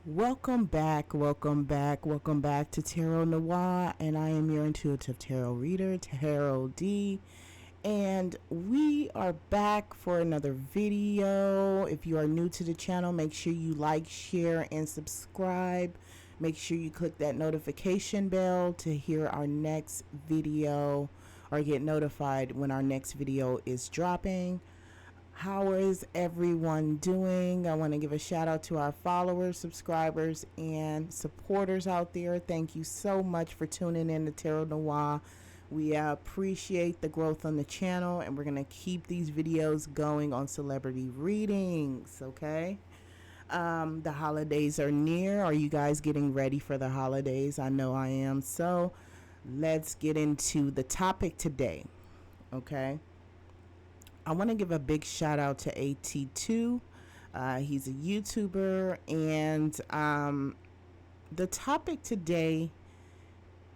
Welcome back, welcome back, welcome back to Tarot Noir, and I am your intuitive tarot reader, Tarot D, and we are back for another video. If you are new to the channel, make sure you like, share, and subscribe. Make sure you click that notification bell to hear our next video or get notified when our next video is dropping. How is everyone doing? I want to give a shout out to our followers, subscribers, and supporters out there. Thank you so much for tuning in to Tarot Noir. We appreciate the growth on the channel, and we're going to keep these videos going on celebrity readings, okay? The holidays are near. Are you guys getting ready for the holidays? I know I am. So let's get into the topic today, okay? I want to give a big shout out to AT2. He's a YouTuber, and the topic today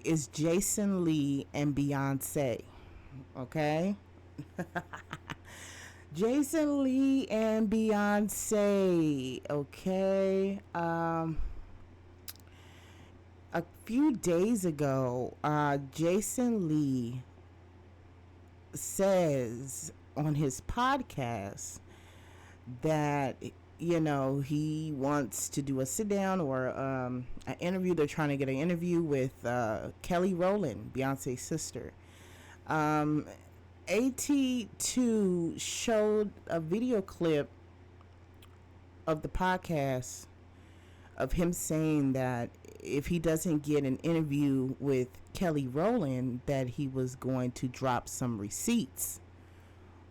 is Jason Lee and Beyonce. Okay? Jason Lee and Beyonce. Okay? A few days ago, Jason Lee says on his podcast that, you know, he wants to do a sit down or an interview. They're trying to get an interview with Kelly Rowland, Beyonce's sister. AT2 showed a video clip of the podcast of him saying that if he doesn't get an interview with Kelly Rowland, that he was going to drop some receipts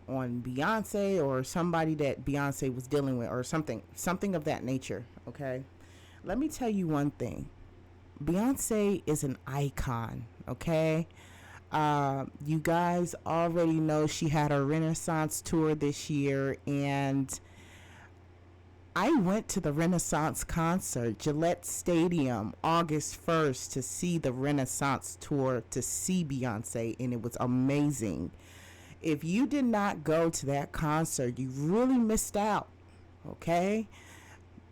on Beyonce or somebody that Beyonce was dealing with, or something of that nature. Okay, let me tell you one thing. Beyonce is an icon. Okay, you guys already know she had a Renaissance tour this year, and I went to the Renaissance concert, Gillette Stadium, August 1st, to see the Renaissance tour, to see Beyonce, and it was amazing. If you did not go to that concert, you really missed out, okay?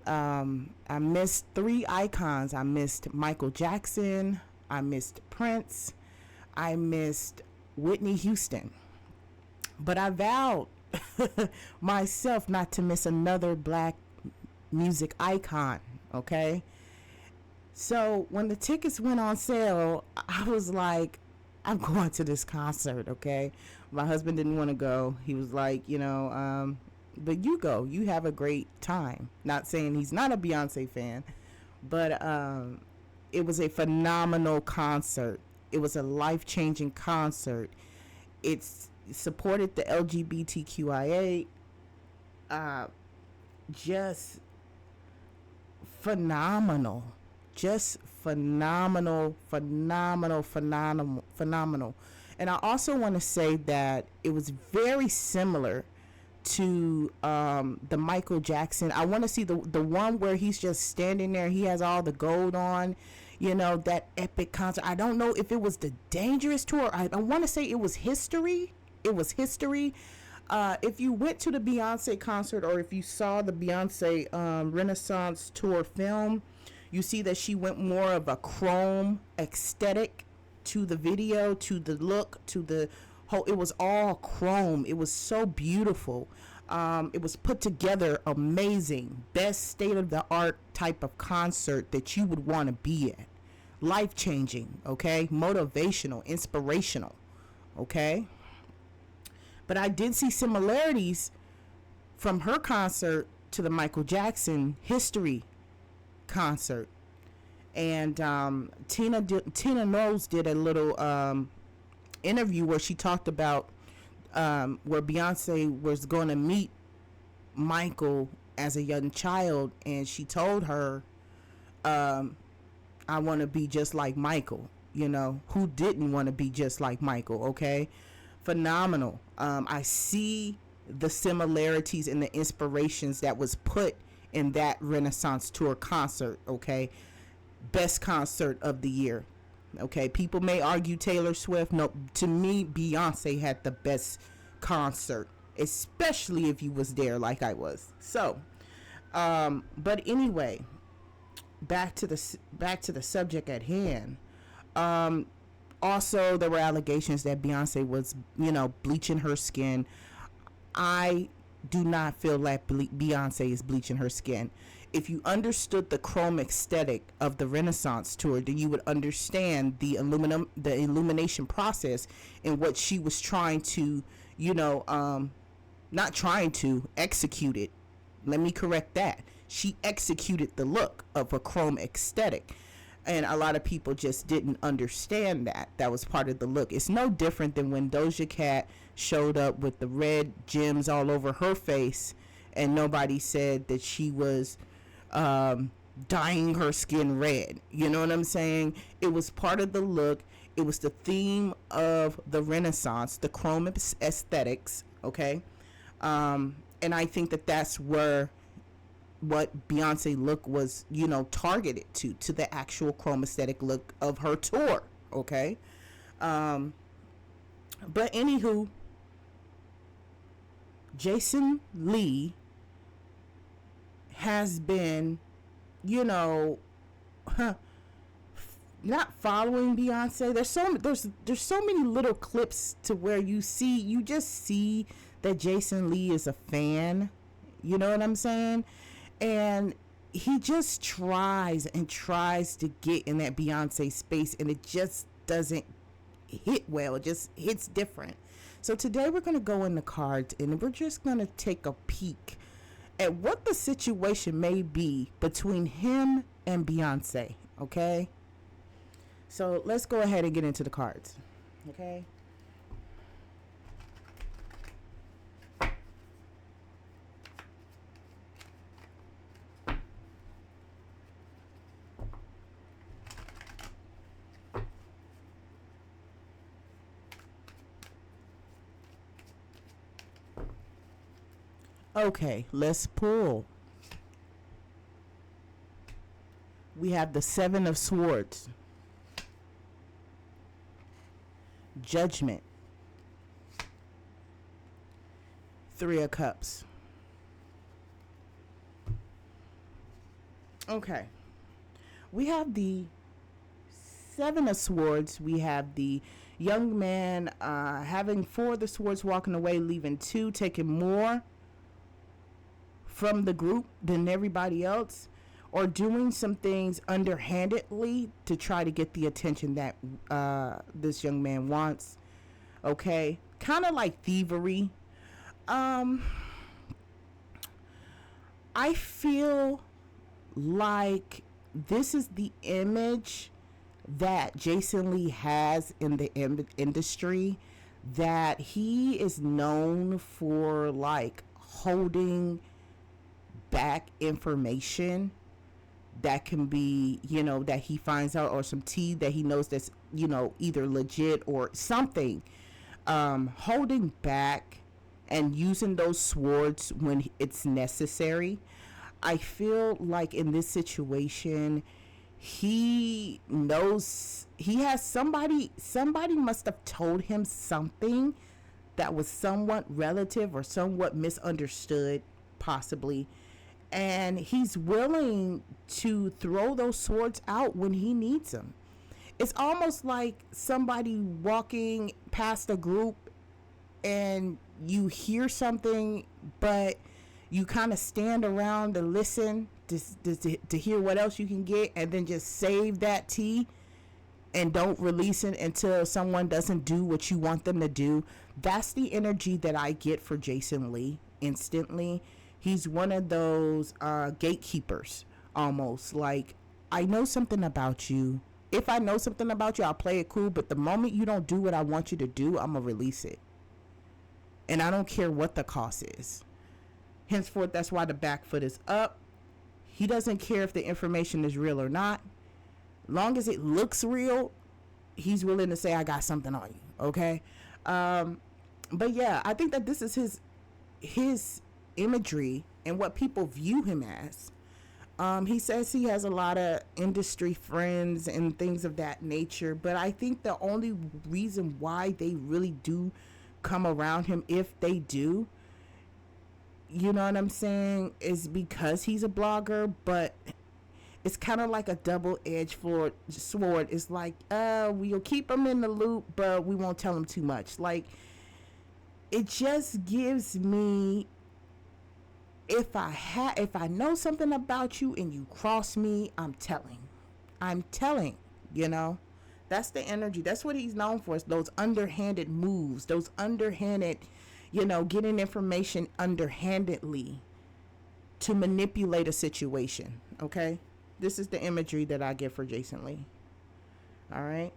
I missed three icons. I missed Michael Jackson, I missed Prince, I missed Whitney Houston. But I vowed myself not to miss another black music icon, okay? So when the tickets went on sale, I was like, I'm going to this concert, okay? My husband didn't want to go. He was like, but you go. You have a great time. Not saying he's not a Beyonce fan, but it was a phenomenal concert. It was a life-changing concert. It supported the LGBTQIA. Just phenomenal. Just phenomenal. And I also want to say that it was very similar to the Michael Jackson. I want to see the one where he's just standing there. He has all the gold on, that epic concert. I don't know if it was the Dangerous tour. I want to say it was History. It was History. If you went to the Beyonce concert, or if you saw the Beyonce Renaissance tour film, you see that she went more of a chrome aesthetic to the video, to the look, to the whole. It was all chrome. It was so beautiful. It was put together amazing. Best state-of-the-art type of concert that you would want to be at. Life-changing, okay? Motivational, inspirational, okay? But I did see similarities from her concert to the Michael Jackson History concert. And Tina Knowles did a little interview where she talked about where Beyonce was going to meet Michael as a young child, and she told her, I want to be just like Michael. Who didn't want to be just like Michael? Okay, phenomenal. I see the similarities and the inspirations that was put in that Renaissance tour concert. Okay, best concert of the year. Okay, people may argue Taylor Swift. No, to me, Beyonce had the best concert, especially if you was there like I was. So, but anyway, back to the subject at hand. Um, Also, there were allegations that Beyonce was, bleaching her skin. I do not feel like Beyonce is bleaching her skin. If you understood the chrome aesthetic of the Renaissance tour, then you would understand the illumination process and what she was trying to, not trying to execute it. Let me correct that. She executed the look of a chrome aesthetic. And a lot of people just didn't understand that. That was part of the look. It's no different than when Doja Cat showed up with the red gems all over her face and nobody said that she was dyeing her skin red. You know what I'm saying? It was part of the look. It was the theme of the Renaissance, the chrome aesthetics, okay? And I think that that's where what Beyonce look was, targeted to the actual chrome aesthetic look of her tour, okay? But anywho, Jason Lee has been, not following Beyonce. There's so many little clips to where you just see that Jason Lee is a fan. You know what I'm saying? And he just tries to get in that Beyonce space, and it just doesn't hit well. It just hits different. So today we're going to go in the cards, and we're just going to take a peek at what the situation may be between him and Beyonce, okay? So let's go ahead and get into the cards, okay? Okay, let's pull. We have the Seven of Swords, Judgment, Three of Cups. Okay, we have the Seven of Swords. We have the young man having four of the swords, walking away, leaving two, taking more from the group than everybody else, or doing some things underhandedly to try to get the attention that this young man wants. Okay, kind of like thievery. I feel like this is the image that Jason Lee has in the industry, that he is known for like holding back information that can be, that he finds out, or some tea that he knows that's, either legit or something, holding back and using those swords when it's necessary. I feel like in this situation, he knows he has somebody must have told him something that was somewhat relative or somewhat misunderstood, possibly. And he's willing to throw those swords out when he needs them. It's almost like somebody walking past a group and you hear something, but you kind of stand around to listen to hear what else you can get, and then just save that tea and don't release it until someone doesn't do what you want them to do. That's the energy that I get for Jason Lee instantly. He's one of those gatekeepers, almost. Like, I know something about you. If I know something about you, I'll play it cool. But the moment you don't do what I want you to do, I'm going to release it. And I don't care what the cost is. Henceforth, that's why the back foot is up. He doesn't care if the information is real or not. Long as it looks real, he's willing to say, I got something on you. Okay? But yeah, I think that this is his imagery and what people view him as. He says he has a lot of industry friends and things of that nature, but I think the only reason why they really do come around him, if they do, you know what I'm saying, is because he's a blogger. But it's kind of like a double-edged sword. It's like, we'll keep them in the loop, but we won't tell them too much. Like, it just gives me, if I know something about you and you cross me, I'm telling, you know. That's the energy. That's what he's known for, is those underhanded moves, those underhanded, getting information underhandedly to manipulate a situation. Okay, this is the imagery that I get for Jason Lee. All right,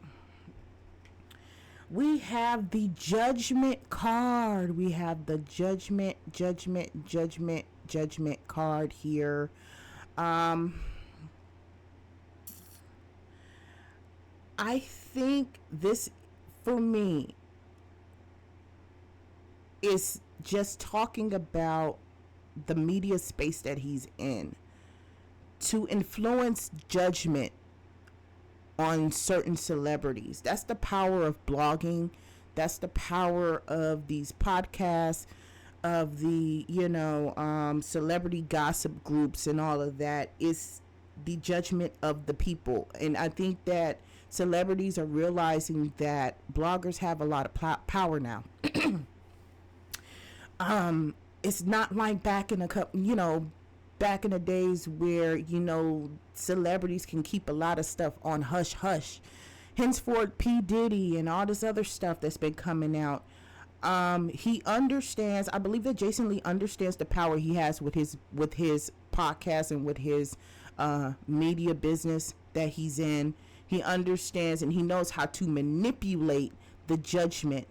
we have the Judgment card. We have the Judgment card here. I think this, for me, is just talking about the media space that he's in to influence judgment on certain celebrities. That's the power of blogging. That's the power of these podcasts, of the, celebrity gossip groups and all of that. Is the judgment of the people. And I think that celebrities are realizing that bloggers have a lot of power now. It's not like back in the days where, celebrities can keep a lot of stuff on hush hush. Henceforth, P. Diddy and all this other stuff that's been coming out. He understands, I believe that Jason Lee understands the power he has with his podcast and with his media business that he's in. He understands and he knows how to manipulate the judgment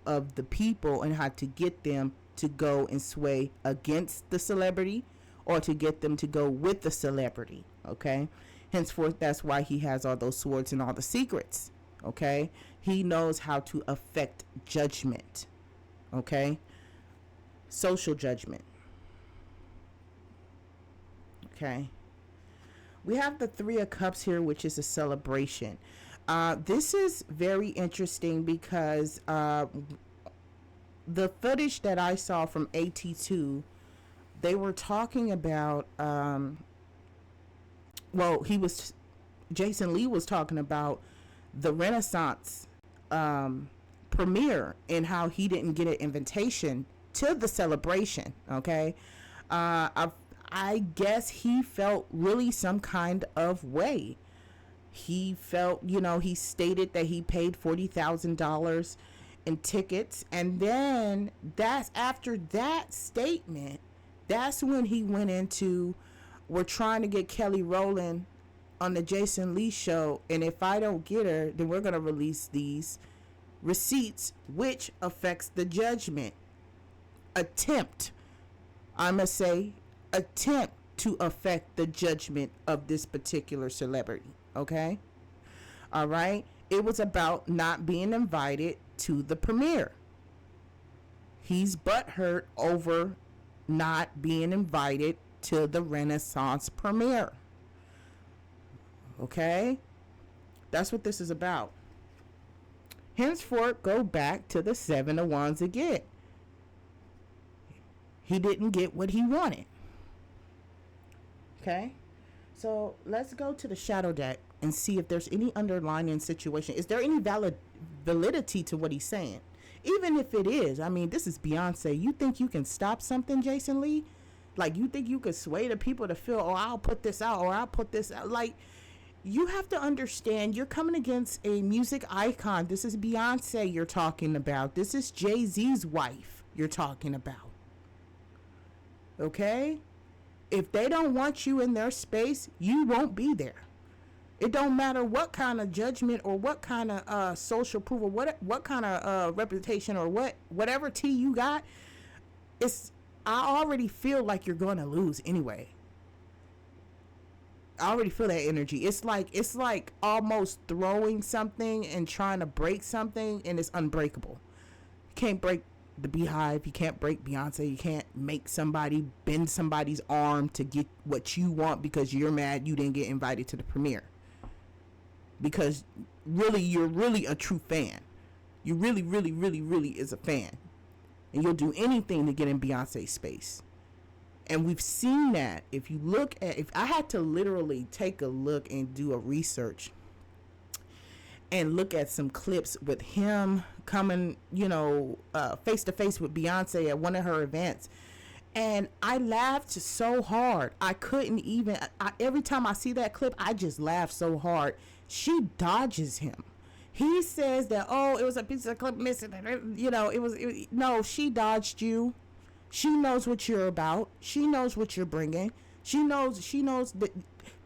of the people and how to get them to go and sway against the celebrity or to get them to go with the celebrity. Okay. Henceforth, that's why he has all those swords and all the secrets. Okay. He knows how to affect judgment. Okay. Social judgment. Okay. We have the Three of Cups here, which is a celebration. This is very interesting because the footage that I saw from AT2, they were talking about, Jason Lee was talking about the Renaissance premiere and how he didn't get an invitation to the celebration. Okay. I guess he felt really some kind of way. He felt, he stated that he paid $40,000 in tickets. And then that's after that statement, that's when he went into, we're trying to get Kelly Rowland on the Jason Lee show. And if I don't get her, then we're going to release these receipts, which affects the judgment. Attempt to affect the judgment of this particular celebrity. Okay. All right. It was about not being invited to the premiere. He's butthurt over not being invited to the Renaissance premiere. Okay. That's what this is about. Henceforth, go back to the Seven of Wands again. He didn't get what he wanted. Okay, so let's go to the shadow deck and see if there's any underlying situation. Is there any validity to what he's saying? Even if it is, I mean, this is Beyonce. You think you can stop something, Jason Lee? Like, you think you could sway the people to feel, I'll put this out or I'll put this out? Like, you have to understand, you're coming against a music icon. This is Beyonce you're talking about. This is Jay-Z's wife you're talking about. Okay? If they don't want you in their space, you won't be there. It don't matter what kind of judgment or what kind of social proof or what kind of reputation or whatever tea you got. I already feel like you're going to lose anyway. I already feel that energy. It's like almost throwing something and trying to break something, and it's unbreakable. You can't break the beehive. You can't break Beyonce. You can't make somebody bend somebody's arm to get what you want because you're mad you didn't get invited to the premiere. Because really, you're really a true fan. You really, really is a fan. And you'll do anything to get in Beyonce's space. And we've seen that. If you look at, if I had to literally take a look and do a research and look at some clips with him coming, face to face with Beyonce at one of her events, and I laughed so hard. I couldn't even, every time I see that clip, I just laugh so hard. She dodges him. He says that, oh, it was a piece of clip missing. No, she dodged you. She knows what you're about. She knows what you're bringing. She knows that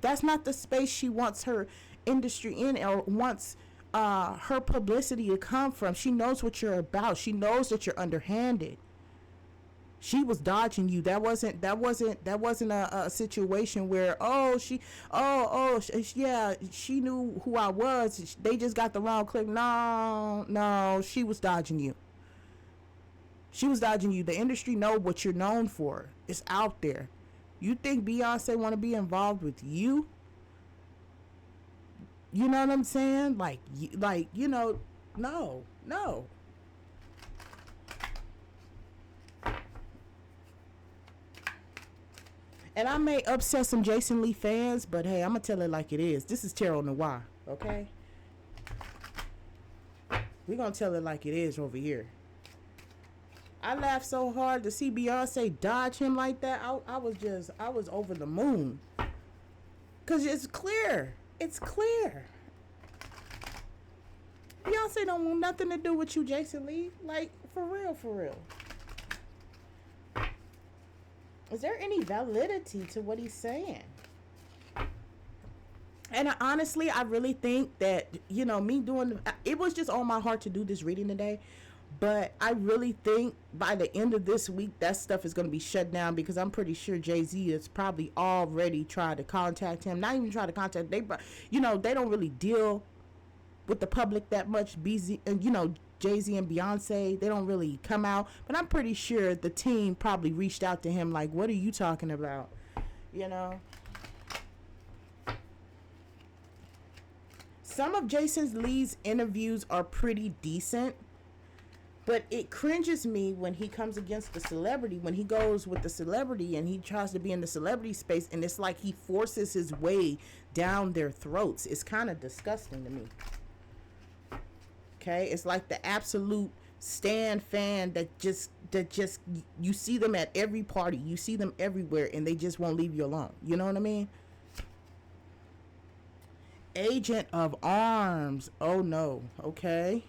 that's not the space she wants her industry in, or wants her publicity to come from. She knows what you're about. She knows that you're underhanded. She was dodging you. That wasn't a situation where, she knew who I was. They just got the wrong clip. No, she was dodging you. She was dodging you. The industry know what you're known for. It's out there. You think Beyonce want to be involved with you? You know what I'm saying? No. And I may upset some Jason Lee fans, but hey, I'm going to tell it like it is. This is Tarot Noir, okay? We're going to tell it like it is over here. I laughed so hard to see Beyonce dodge him like that. I was over the moon. Because it's clear. It's clear. Beyonce don't want nothing to do with you, Jason Lee. Like, for real, for real. Is there any validity to what he's saying? And honestly, I really think that, me doing, it was just on my heart to do this reading today. But I really think by the end of this week, that stuff is going to be shut down, because I'm pretty sure Jay-Z has probably already tried to contact him. Not even try to contact, they don't really deal with the public that much. Jay-Z and Beyonce, they don't really come out. But I'm pretty sure the team probably reached out to him like, what are you talking about? Some of Jason Lee's interviews are pretty decent. But it cringes me when he comes against the celebrity, when he goes with the celebrity and he tries to be in the celebrity space, and it's like he forces his way down their throats. It's kind of disgusting to me. Okay? It's like the absolute stan fan that just you see them at every party. You see them everywhere, and they just won't leave you alone. You know what I mean? Agent of Arms. Oh no. Okay.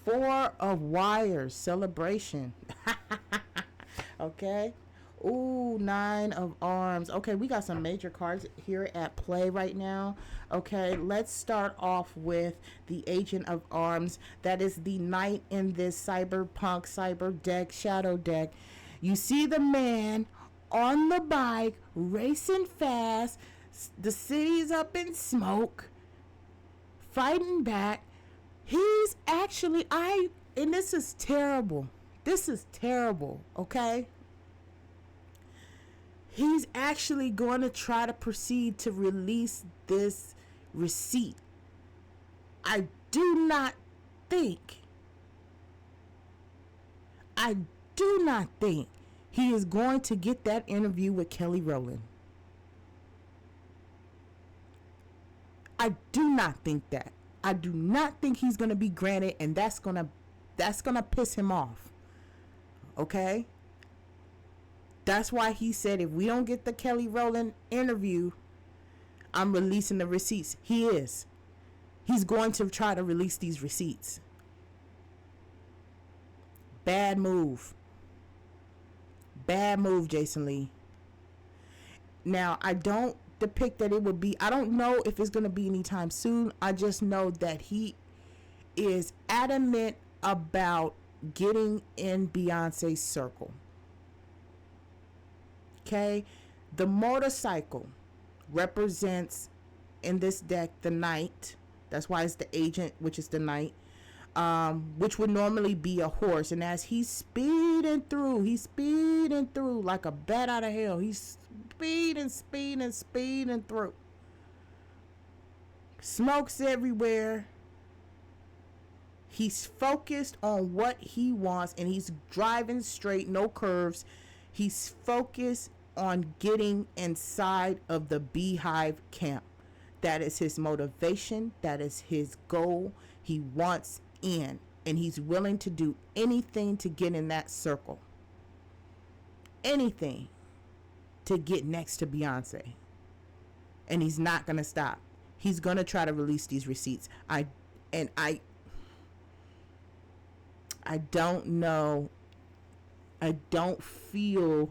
4 of Wires, celebration. Okay. Ooh, 9 of Arms. Okay, we got some major cards here at play right now. Okay, let's start off with the Agent of Arms. That is the knight in this cyber deck, shadow deck. You see the man on the bike, racing fast. The city's up in smoke, fighting back. He's actually, and this is terrible. This is terrible, okay? He's actually going to try to proceed to release this receipt. I do not think he is going to get that interview with Kelly Rowland. I do not think that. I do not think he's going to be granted, and that's going to piss him off. Okay? That's why he said, if we don't get the Kelly Rowland interview, I'm releasing the receipts. He is. He's going to try to release these receipts. Bad move. Bad move, Jason Lee. Now, I don't depict that it would be, I don't know if it's going to be anytime soon. I just know that he is adamant about getting in Beyonce's circle. Okay? The motorcycle represents in this deck the knight. That's why it's the agent, which is the knight, which would normally be a horse. And as he's speeding through like a bat out of hell. He's speeding through. Smoke's everywhere. He's focused on what he wants, and he's driving straight, no curves. He's focused on getting inside of the Beehive camp. That is his motivation. That is his goal. He wants in, and he's willing to do anything to get in that circle. Anything to get next to Beyonce. And he's not going to stop. He's going to try to release these receipts. I don't know. I don't feel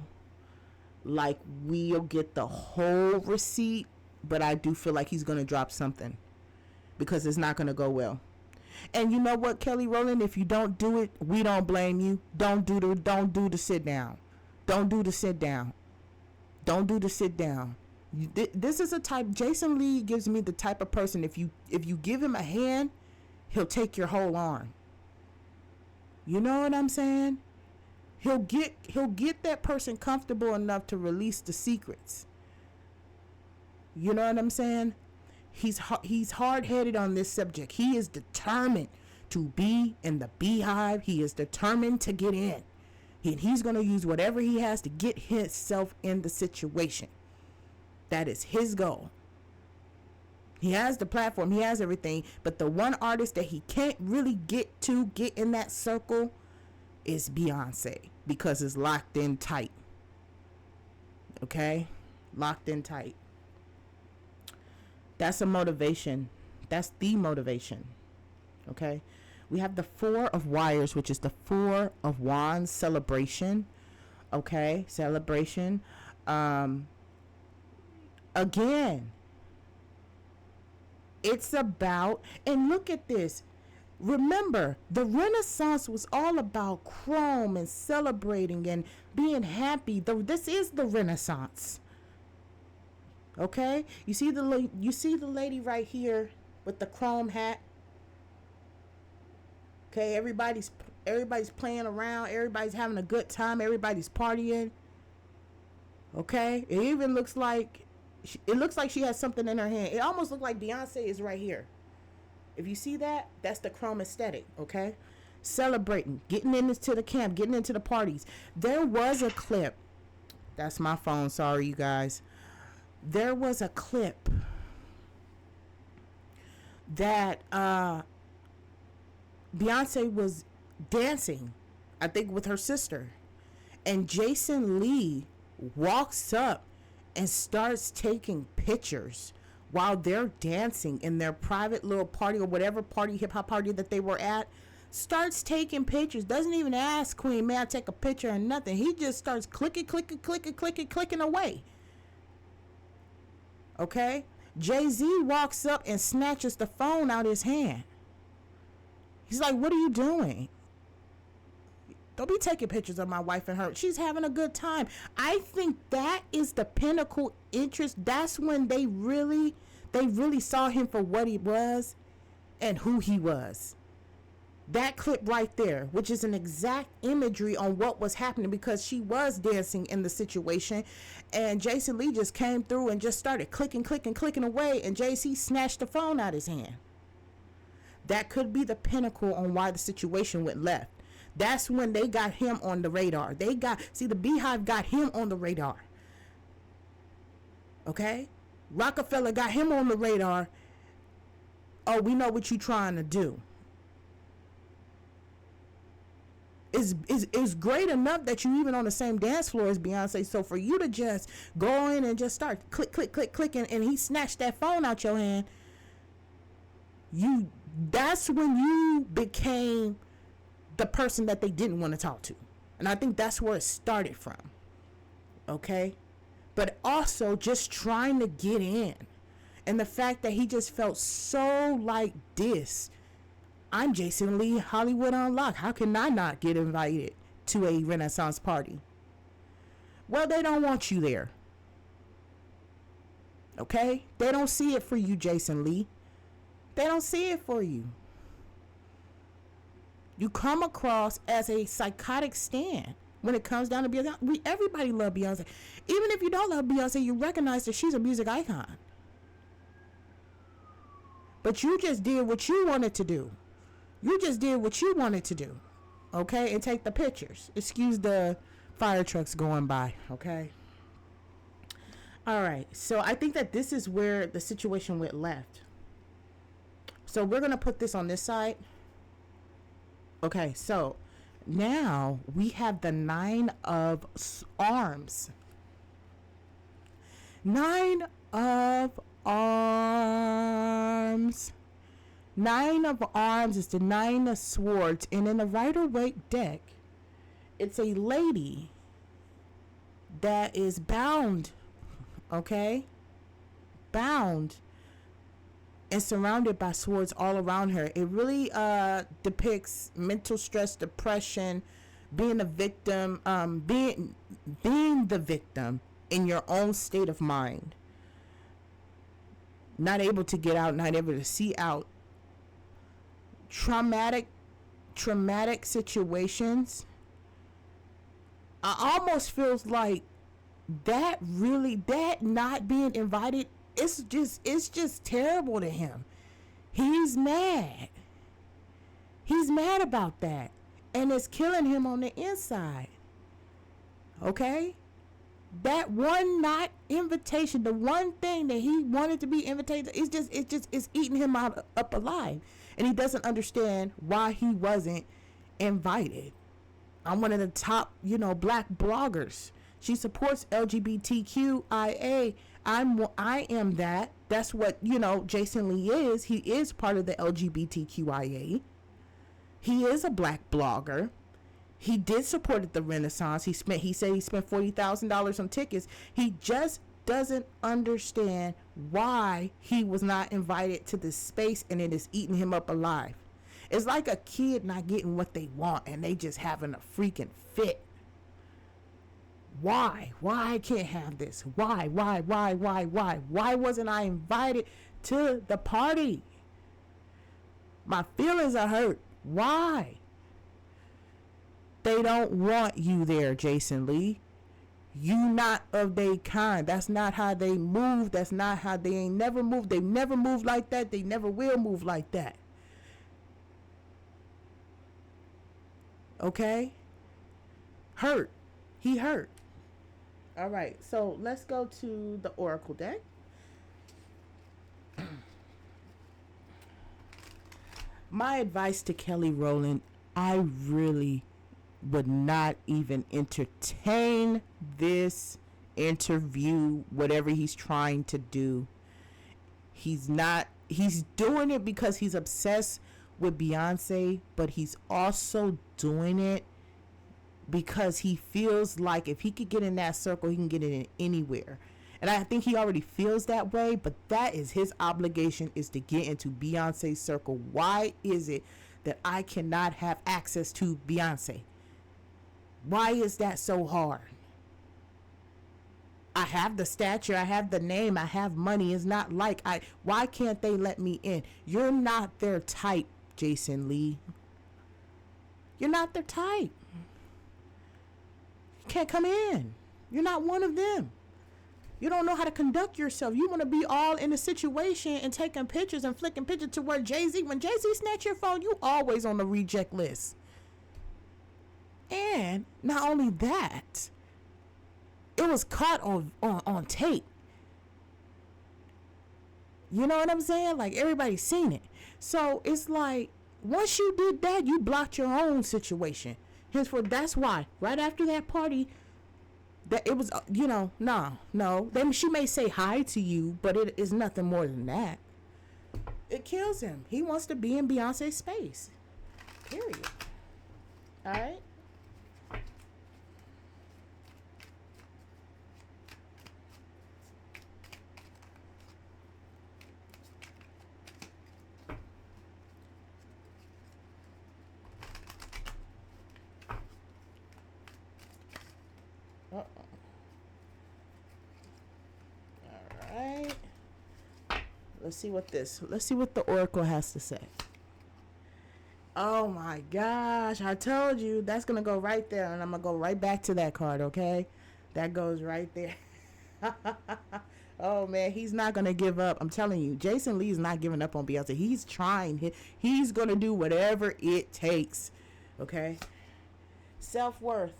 like we'll get the whole receipt, but I do feel like he's going to drop something, because it's not going to go well. And you know what, Kelly Rowland, if you don't do it, we don't blame you. Don't do the sit down. Don't do the sit down. Don't do the sit down. This is a type, Jason Lee gives me the type of person, if you give him a hand, he'll take your whole arm. You know what I'm saying? He'll get that person comfortable enough to release the secrets. You know what I'm saying? He's hard-headed on this subject. He is determined to be in the Beehive. He is determined to get in. He's going to use whatever he has to get himself in the situation. That is his goal. He has the platform. He has everything. But the one artist that he can't really get in that circle is Beyonce, because it's locked in tight. Okay? Locked in tight. That's a motivation. That's the motivation. Okay? We have the Four of Wires, which is the Four of Wands celebration. Okay? Celebration. Again, it's about, and look at this. Remember, the Renaissance was all about chrome and celebrating and being happy. This is the Renaissance. Okay? You see the lady right here with the chrome hat? Okay, everybody's playing around, everybody's having a good time, everybody's partying. Okay? It even looks like she has something in her hand. It almost looks like Beyonce is right here. If you see that, that's the chrome aesthetic, okay? Celebrating, getting into the camp, getting into the parties. There was a clip. That's my phone, sorry you guys. There was a clip that Beyonce was dancing, I think with her sister. And Jason Lee walks up and starts taking pictures while they're dancing in their private little party, or whatever party, hip hop party that they were at. Starts taking pictures. Doesn't even ask Queen, may I take a picture, or nothing. He just starts clicking away. Okay? Jay-Z walks up and snatches the phone out his hand. He's like, what are you doing? Don't be taking pictures of my wife and her. She's having a good time. I think that is the pinnacle interest. That's when they really saw him for what he was and who he was. That clip right there, which is an exact imagery on what was happening, because she was dancing in the situation, and Jason Lee just came through and just started clicking away, and Jay-Z snatched the phone out his hand. That could be the pinnacle on why the situation went left. That's when they got him on the radar. The Beehive got him on the radar. Okay? Rockefeller got him on the radar. Oh, we know what you're trying to do. It's great enough that you even on the same dance floor as Beyonce. So for you to just go in and just start clicking, and he snatched that phone out your hand, that's when you became the person that they didn't want to talk to. And I think that's where it started from. Okay? But also just trying to get in. And the fact that he just felt so like this. I'm Jason Lee, Hollywood Unlocked. How can I not get invited to a Renaissance party? Well, they don't want you there. Okay? They don't see it for you, Jason Lee. They don't see it for you. You come across as a psychotic stan when it comes down to Beyonce. Everybody loves Beyonce. Even if you don't love Beyonce, you recognize that she's a music icon. But you just did what you wanted to do. Okay? And take the pictures. Excuse the fire trucks going by, okay? All right, so I think that this is where the situation went left. So we're going to put this on this side. Okay, so now we have the 9 of arms. 9 of arms. 9 of arms is the 9 of swords. And in the Rider-Waite deck, it's a lady that is bound. Okay? Bound and surrounded by swords all around her. It really depicts mental stress, depression, being a victim, being the victim in your own state of mind. Not able to get out, not able to see out. Traumatic situations. I almost feels like that not being invited, it's just terrible to him. He's mad about that, and it's killing him on the inside. Okay, that one not invitation, the one thing that he wanted to be invited, it's eating him up alive, and he doesn't understand why he wasn't invited. I'm one of the top black bloggers. She supports LGBTQIA. I am that. That's what, Jason Lee is. He is part of the LGBTQIA. He is a black blogger. He did support at the Renaissance. He said he spent $40,000 on tickets. He just doesn't understand why he was not invited to this space, and it is eating him up alive. It's like a kid not getting what they want and they just having a freaking fit. Why? Why I can't have this? Why? Why wasn't I invited to the party? My feelings are hurt. Why? They don't want you there, Jason Lee. You not of they kind. That's not how they move. That's not how they ain't never moved. They never moved like that. They never will move like that. Okay? Hurt. He hurt. All right, so let's go to the Oracle deck. My advice to Kelly Rowland, I really would not even entertain this interview, whatever he's trying to do. He's doing it because he's obsessed with Beyonce, but he's also doing it because he feels like if he could get in that circle, he can get it in anywhere. And I think he already feels that way, but that is his obligation, is to get into Beyonce's circle. Why is it that I cannot have access to Beyonce? Why is that so hard? I have the stature, I have the name, I have money. It's not like why can't they let me in? You're not their type, Jason Lee. You're not their type. Can't come in. You're not one of them. You don't know how to conduct yourself. You want to be all in the situation and taking pictures and flicking pictures to where Jay-Z, when Jay-Z snatch your phone, you always on the reject list. And not only that, it was caught on tape. You know what I'm saying? Like, everybody's seen it. So it's like, once you did that, you blocked your own situation. Henceforth, that's why right after that party, that it was, no. Then she may say hi to you, but it is nothing more than that. It kills him. He wants to be in Beyonce's space. Period. All right. Let's see what the Oracle has to say. Oh my gosh, I told you that's gonna go right there, and I'm gonna go right back to that card, okay? That goes right there. Oh man, he's not gonna give up. I'm telling you, Jason Lee is not giving up on Beyonce. He's trying. He's gonna do whatever it takes. Okay? Self-worth.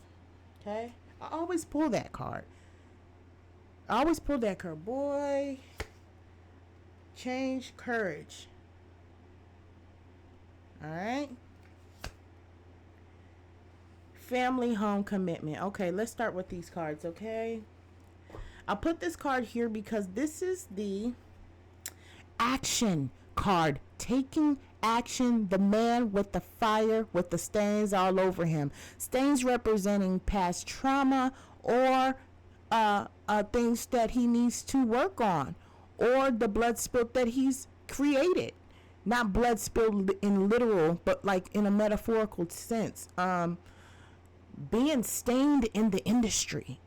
Okay? I always pull that card. Boy. Change, courage. All right. Family, home, commitment. Okay, let's start with these cards, okay? I'll put this card here because this is the action card. Taking action. The man with the fire, with the stains all over him. Stains representing past trauma or things that he needs to work on, or the blood spilled that he's created. Not blood spilled in literal, but like in a metaphorical sense. Being stained in the industry,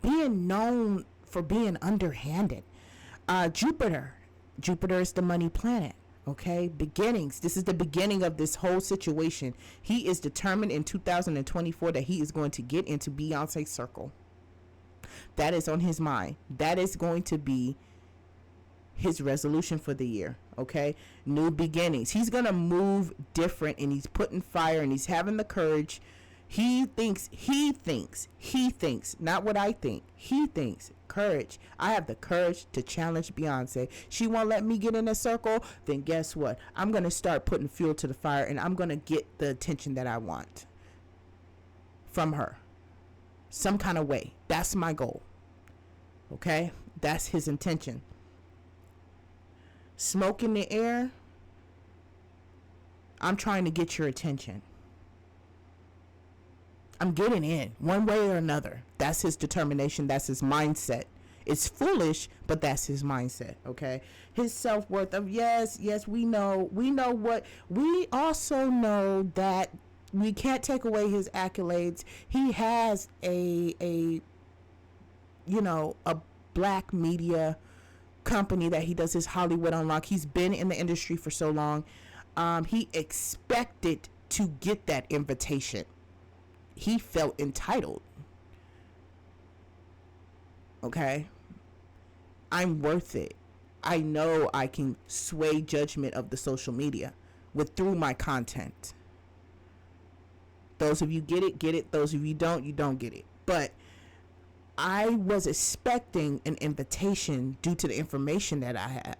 being known for being underhanded. Jupiter is the money planet. Okay, beginnings. This is the beginning of this whole situation. He is determined in 2024 that he is going to get into Beyonce's circle. That is on his mind. That is going to be his resolution for the year. Okay, new beginnings. He's gonna move different, and he's putting fire, and he's having the courage. He thinks, not what I think. He thinks, courage. I have the courage to challenge Beyonce. She won't let me get in a circle. Then guess what? I'm going to start putting fuel to the fire, and I'm going to get the attention that I want from her. Some kind of way. That's my goal. Okay? That's his intention. Smoke in the air. I'm trying to get your attention. I'm getting in one way or another. That's his determination. That's his mindset. It's foolish, but that's his mindset. Okay. His self-worth of yes, we know what we also know, that we can't take away his accolades. He has a black media company that he does his Hollywood Unlock. He's been in the industry for so long. He expected to get that invitation. He felt entitled. Okay. I'm worth it. I know I can sway judgment of the social media through my content. Those of you get it. Those of you don't get it. But I was expecting an invitation due to the information that I have.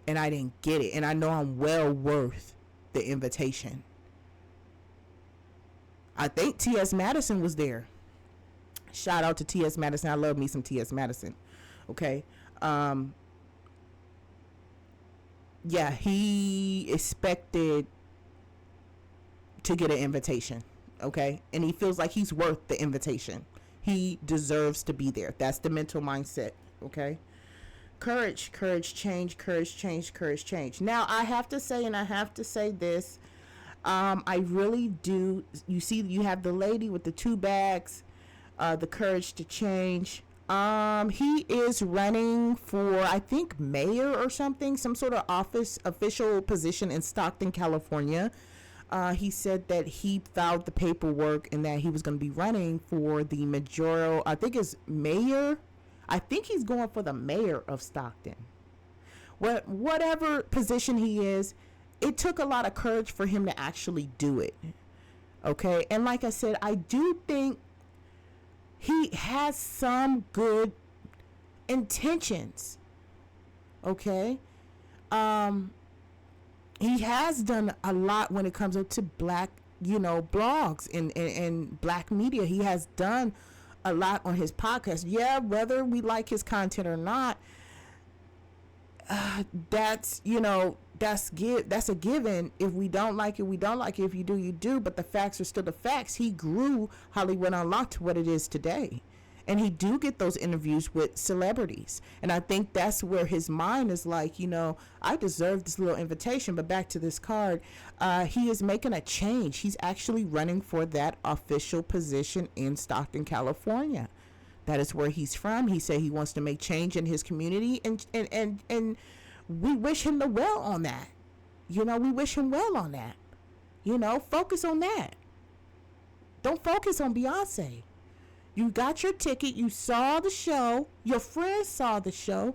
And I didn't get it. And I know I'm well worth the invitation. I think T.S. Madison was there. Shout out to T.S. Madison. I love me some T.S. Madison. Okay. Yeah, he expected to get an invitation. Okay. And he feels like he's worth the invitation. He deserves to be there. That's the mental mindset. Okay. Courage, change. Now, I have to say this. I really do. You see, you have the lady with the 2 bags, the courage to change. He is running for, I think, mayor or something, some sort of official position in Stockton, California. He said that he filed the paperwork and that he was going to be running for the mayoral, I think it's mayor. I think he's going for the mayor of Stockton. Whatever position he is, it took a lot of courage for him to actually do it. Okay. And like I said, I do think he has some good intentions. Okay. He has done a lot when it comes up to black, blogs and black media. He has done a lot on his podcast. Yeah. Whether we like his content or not, that's a given. If we don't like it, we don't like it. If you do, you do. But the facts are still the facts. He grew Hollywood Unlocked to what it is today. And he do get those interviews with celebrities. And I think that's where his mind is like, I deserve this little invitation. But back to this card, he is making a change. He's actually running for that official position in Stockton, California. That is where he's from. He said he wants to make change in his community, and we wish him the well on that. We wish him well on that. Focus on that. Don't focus on Beyonce. You got your ticket. You saw the show. Your friends saw the show.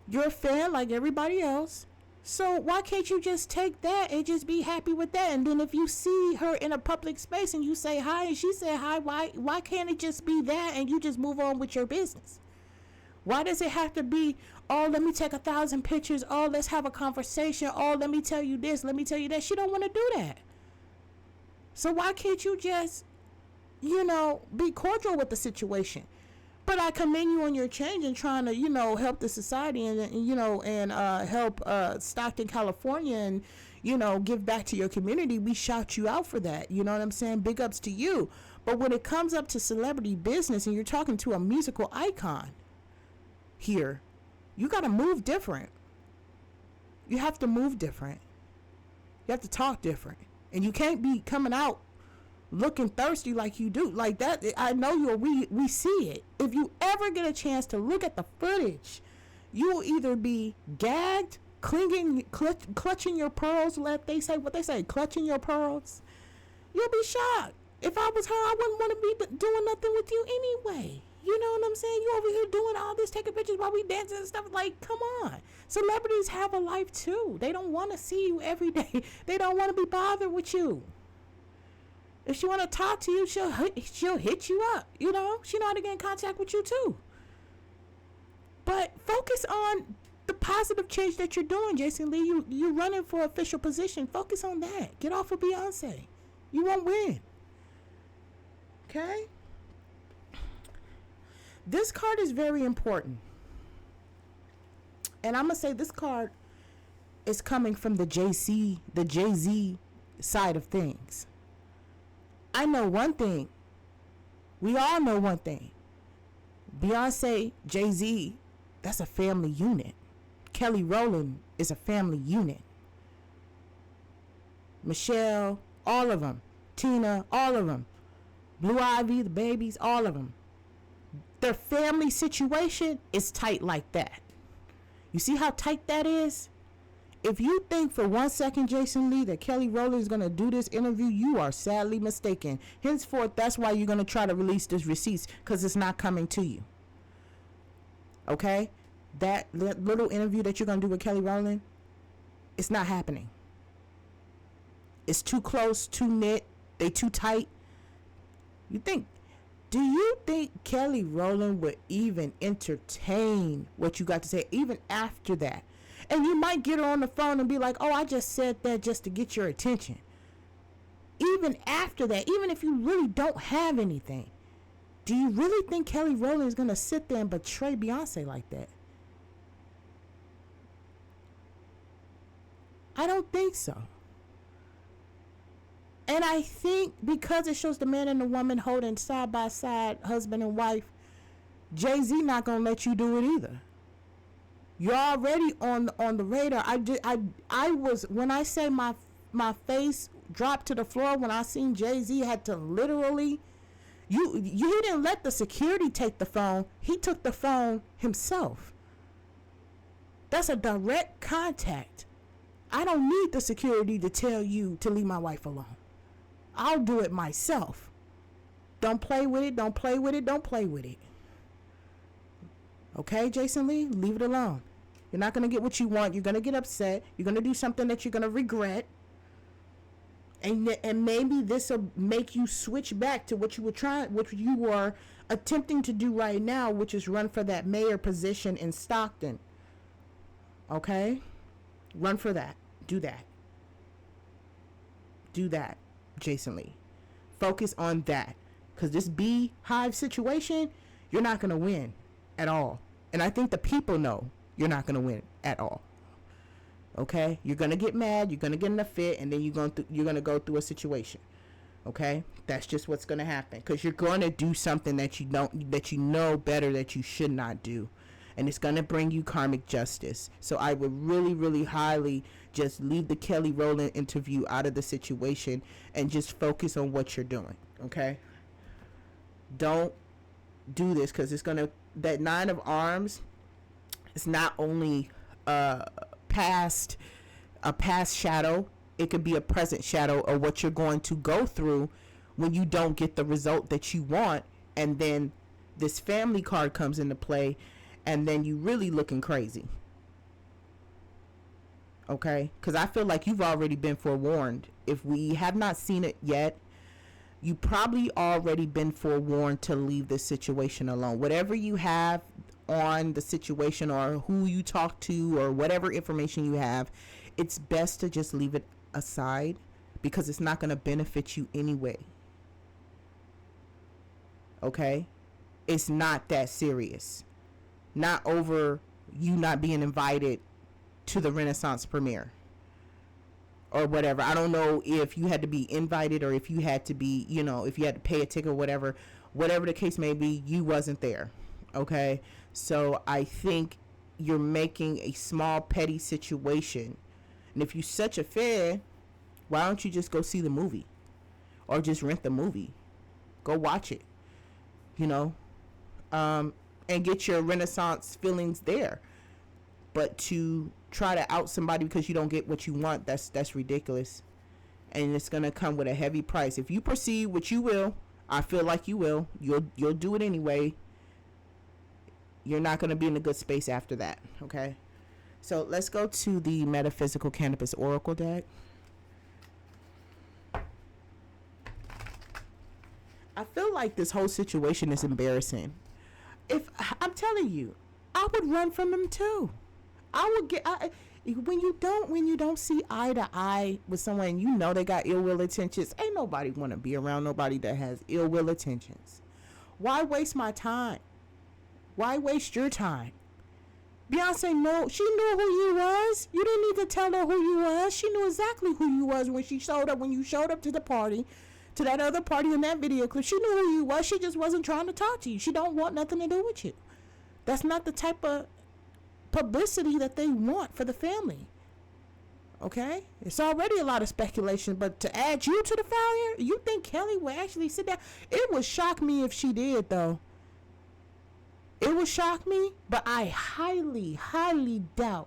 You're a fan like everybody else. So why can't you just take that and just be happy with that? And then if you see her in a public space and you say hi and she said hi, why can't it just be that and you just move on with your business? Why does it have to be, oh, let me take 1,000 pictures, oh, let's have a conversation, oh, let me tell you this, let me tell you that? She don't want to do that. So why can't you just, be cordial with the situation? But I commend you on your change and trying to, help the society and help Stockton, California, and, give back to your community. We shout you out for that. You know what I'm saying? Big ups to you. But when it comes up to celebrity business and you're talking to a musical icon here, you got to move different. You have to move different. You have to talk different. And you can't be coming out looking thirsty like you do. Like that, I know we see it. If you ever get a chance to look at the footage, you will either be gagged, clutching your pearls, what they say, clutching your pearls. You'll be shocked. If I was her, I wouldn't want to be doing nothing with you anyway. You know what I'm saying? You over here doing all this, taking pictures while we dancing and stuff. Like, come on. Celebrities have a life too. They don't want to see you every day. They don't want to be bothered with you. If she want to talk to you, she'll hit you up. She know how to get in contact with you too. But focus on the positive change that you're doing, Jason Lee. You running for official position. Focus on that. Get off of Beyonce. You won't win. Okay? This card is very important. And I'm going to say this card is coming from the Jay-Z side of things. I know one thing. We all know one thing. Beyonce, Jay-Z, that's a family unit. Kelly Rowland is a family unit. Michelle, all of them. Tina, all of them. Blue Ivy, the babies, all of them. Their family situation is tight like that. You see how tight that is? If you think for 1 second, Jason Lee, that Kelly Rowland is going to do this interview, you are sadly mistaken. Henceforth, that's why you're going to try to release this receipts, because it's not coming to you. Okay? That little interview that you're going to do with Kelly Rowland, it's not happening. It's too close, too knit, they too tight. Do you think Kelly Rowland would even entertain what you got to say, even after that? And you might get her on the phone and be like, oh, I just said that just to get your attention. Even after that, even if you really don't have anything, do you really think Kelly Rowland is going to sit there and betray Beyonce like that? I don't think so. And I think because it shows the man and the woman holding side by side, husband and wife, Jay-Z not going to let you do it either. You're already on the radar. I was, when I say my face dropped to the floor when I seen Jay-Z had to literally, you didn't let the security take the phone. He took the phone himself. That's a direct contact. I don't need the security to tell you to leave my wife alone. I'll do it myself. Don't play with it. Don't play with it. Don't play with it. Okay, Jason Lee? Leave it alone. You're not going to get what you want. You're going to get upset. You're going to do something that you're going to regret. And maybe this will make you switch back to what you were attempting to do right now, which is run for that mayor position in Stockton. Okay? Run for that. Do that. Do that, Jason Lee. Focus on that. Because this beehive situation, you're not going to win at all. And I think the people know you're not going to win at all. Okay? You're going to get mad. You're going to get in a fit. And then you're going to go through a situation. Okay? That's just what's going to happen. Because you're going to do something that you know better that you should not do. And it's going to bring you karmic justice. So I would really, really highly just leave the Kelly Rowland interview out of the situation and just focus on what you're doing. Okay? Don't do this, because it's going to, that 9 of Arms is not only a past shadow, it could be a present shadow of what you're going to go through when you don't get the result that you want. And then this family card comes into play, and then you really looking crazy. Okay? Because I feel like you've already been forewarned. If we have not seen it yet, you probably already been forewarned to leave this situation alone. Whatever you have on the situation or who you talk to or whatever information you have, it's best to just leave it aside because it's not going to benefit you anyway. Okay? It's not that serious. Not over you not being invited to the Renaissance premiere or whatever. I don't know if you had to be invited or if you had to be, if you had to pay a ticket or whatever the case may be, you wasn't there. Okay? So I think you're making a small petty situation. And if you're such a fan, why don't you just go see the movie or just rent the movie? Go watch it, and get your Renaissance feelings there. But to try to out somebody because you don't get what you want, that's ridiculous. And it's going to come with a heavy price. If you proceed, which you will, I feel like you will, you'll do it anyway. You're not going to be in a good space after that, okay? So let's go to the Metaphysical Cannabis Oracle deck. I feel like this whole situation is embarrassing. If I'm telling you, I would run from him too. When you don't see eye to eye with someone, they got ill will intentions. Ain't nobody want to be around nobody that has ill will intentions. Why waste my time? Why waste your time? Beyonce, no, she knew who you was. You didn't need to tell her who you was. She knew exactly who you was when you showed up to the party, to that other party in that video clip. She knew who you was. She just wasn't trying to talk to you. She don't want nothing to do with you. That's not the type of publicity that they want for the family. Okay? It's already a lot of speculation, but to add you to the fire, you think Kelly will actually sit down? It would shock me if she did, though. It would shock me, but I highly, highly doubt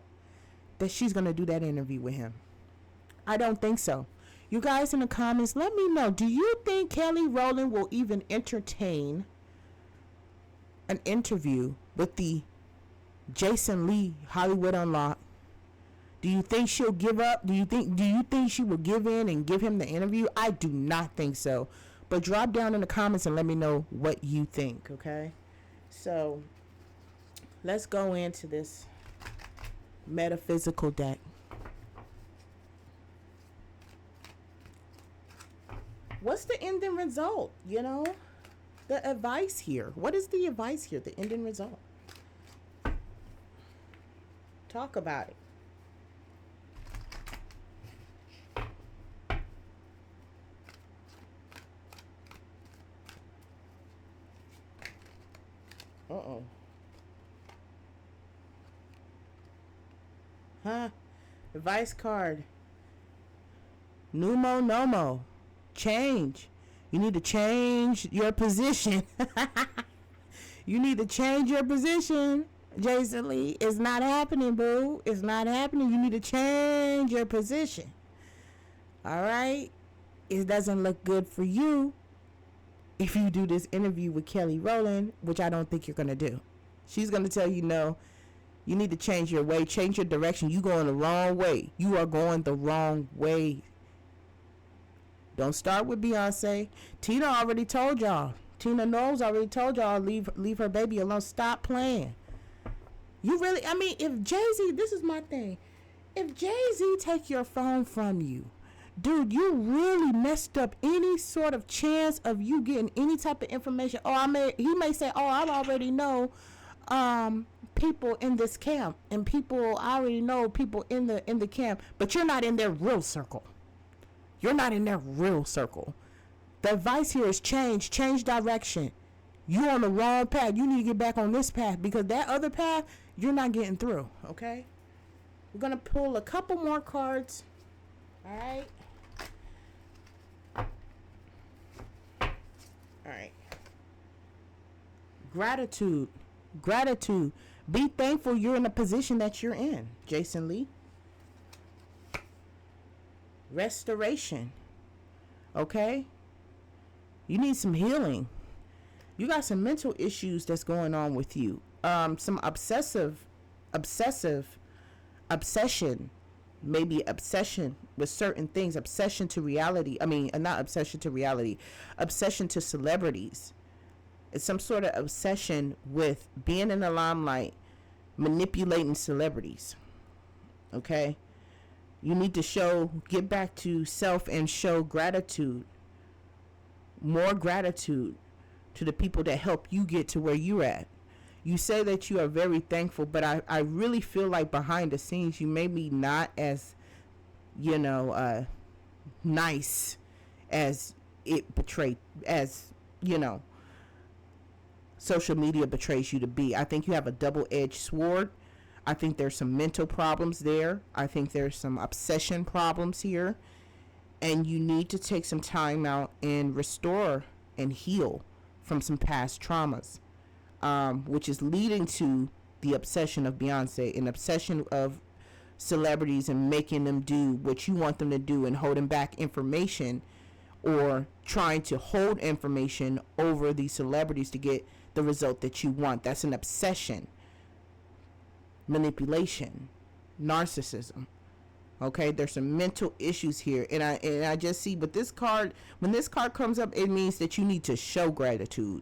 that she's going to do that interview with him. I don't think so. You guys in the comments, let me know. Do you think Kelly Rowland will even entertain an interview with the Jason Lee Hollywood Unlocked? Do you think she'll give up? Do you think she will give in and give him the interview? I do not think so. But drop down in the comments and let me know what you think, okay? So, let's go into this metaphysical deck. What's the ending result? The advice here. What is the advice here? The ending result. Talk about it. Uh-oh. Advice card. Numo nomo. Change. You need to change your position. You need to change your position, Jason Lee. It's not happening, boo. It's not happening. You need to change your position. All right? It doesn't look good for you if you do this interview with Kelly Rowland, which I don't think you're going to do. She's going to tell you, no, you need to change your way, change your direction. You're going the wrong way. You are going the wrong way. Don't start with Beyonce. Tina already told y'all. Tina Knowles already told y'all, leave her baby alone. Stop playing. You really, if Jay-Z, this is my thing. If Jay-Z take your phone from you, dude, you really messed up any sort of chance of you getting any type of information. He may say, I already know people in this camp, and I already know people in the camp, but you're not in their real circle. You're not in their real circle. The advice here is change direction. You're on the wrong path. You need to get back on this path because that other path, you're not getting through, okay? We're going to pull a couple more cards. All right? All right. Gratitude. Be thankful you're in the position that you're in, Jason Lee. Restoration. Okay? You need some healing. You got some mental issues that's going on with you. Some obsession maybe obsession with certain things, obsession to reality. I mean, not obsession to reality, obsession to celebrities. It's some sort of obsession with being in the limelight, manipulating celebrities. Okay? You need to get back to self and show gratitude. More gratitude to the people that help you get to where you're at. You say that you are very thankful, but I really feel like behind the scenes you may be not as, nice as it betrayed, as, social media betrays you to be. I think you have a double-edged sword. I think there's some mental problems there. I think there's some obsession problems here. And you need to take some time out and restore and heal from some past traumas. Which is leading to the obsession of Beyonce, an obsession of celebrities and making them do what you want them to do and holding back information, or trying to hold information over these celebrities to get the result that you want. That's an obsession, manipulation, narcissism. Okay, there's some mental issues here, and I just see, but this card, when this card comes up, it means that you need to show gratitude.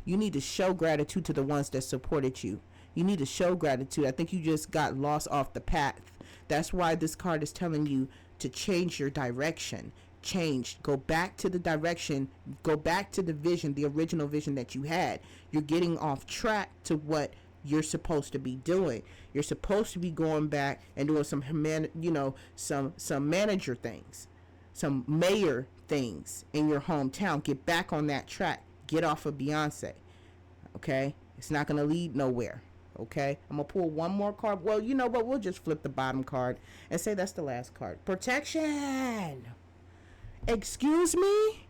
You need to show gratitude to the ones that supported you. You need to show gratitude. I think you just got lost off the path. That's why this card is telling you to change your direction. Go back to the direction. Go back to the vision, the original vision that you had. You're getting off track to what you're supposed to be doing. You're supposed to be going back and doing some manager things, some mayor things in your hometown. Get back on that track. Get off of Beyonce. Okay? It's not going to lead nowhere. Okay? I'm going to pull one more card. Well, you know what? We'll just flip the bottom card and say that's the last card. Protection. Excuse me?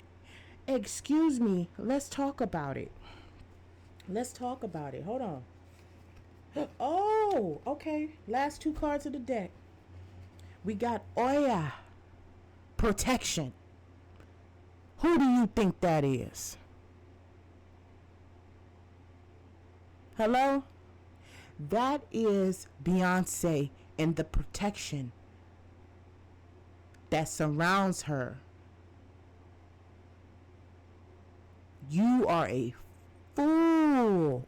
Excuse me. Let's talk about it. Hold on. Oh, okay. Last two cards of the deck. We got Oya. Protection. Who do you think that is? Hello? That is Beyonce and the protection that surrounds her. You are a fool,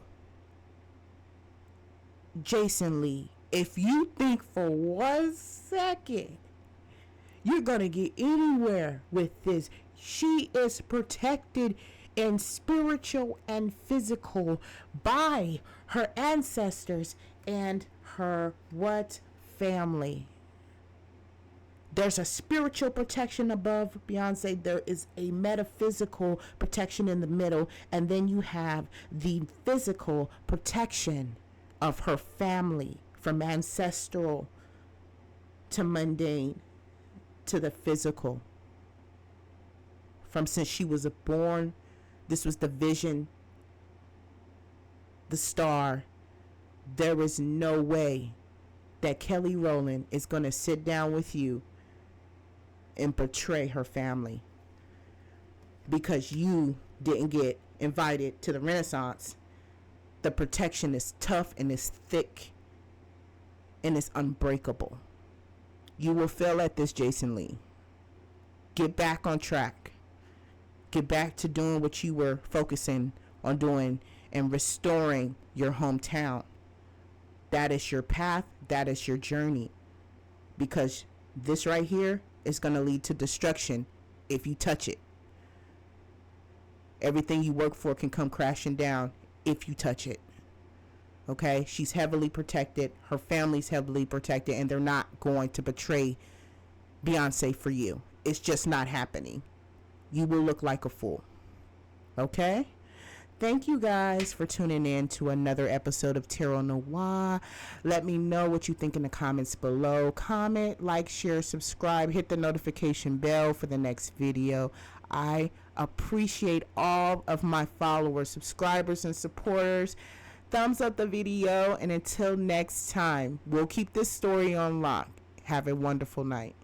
Jason Lee. If you think for 1 second you're going to get anywhere with this, she is protected in spiritual and physical by her ancestors and her family. There's a spiritual protection above Beyonce. There is a metaphysical protection in the middle. And then you have the physical protection of her family, from ancestral to mundane to the physical. From since she was born, this was the vision, the star. There is no way that Kelly Rowland is going to sit down with you and betray her family because you didn't get invited to the Renaissance. The protection is tough and it's thick and it's unbreakable. You will fail at this, Jason Lee. Get back on track. Get back to doing what you were focusing on doing and restoring your hometown. That is your path. That is your journey. Because this right here is going to lead to destruction if you touch it. Everything you work for can come crashing down if you touch it. Okay? She's heavily protected. Her family's heavily protected. And they're not going to betray Beyonce for you. It's just not happening. You will look like a fool. Okay? Thank you guys for tuning in to another episode of Tarot Noir. Let me know what you think in the comments below. Comment, like, share, subscribe, hit the notification bell for the next video. I appreciate all of my followers, subscribers, and supporters. Thumbs up the video, and until next time, we'll keep this story on lock. Have a wonderful night.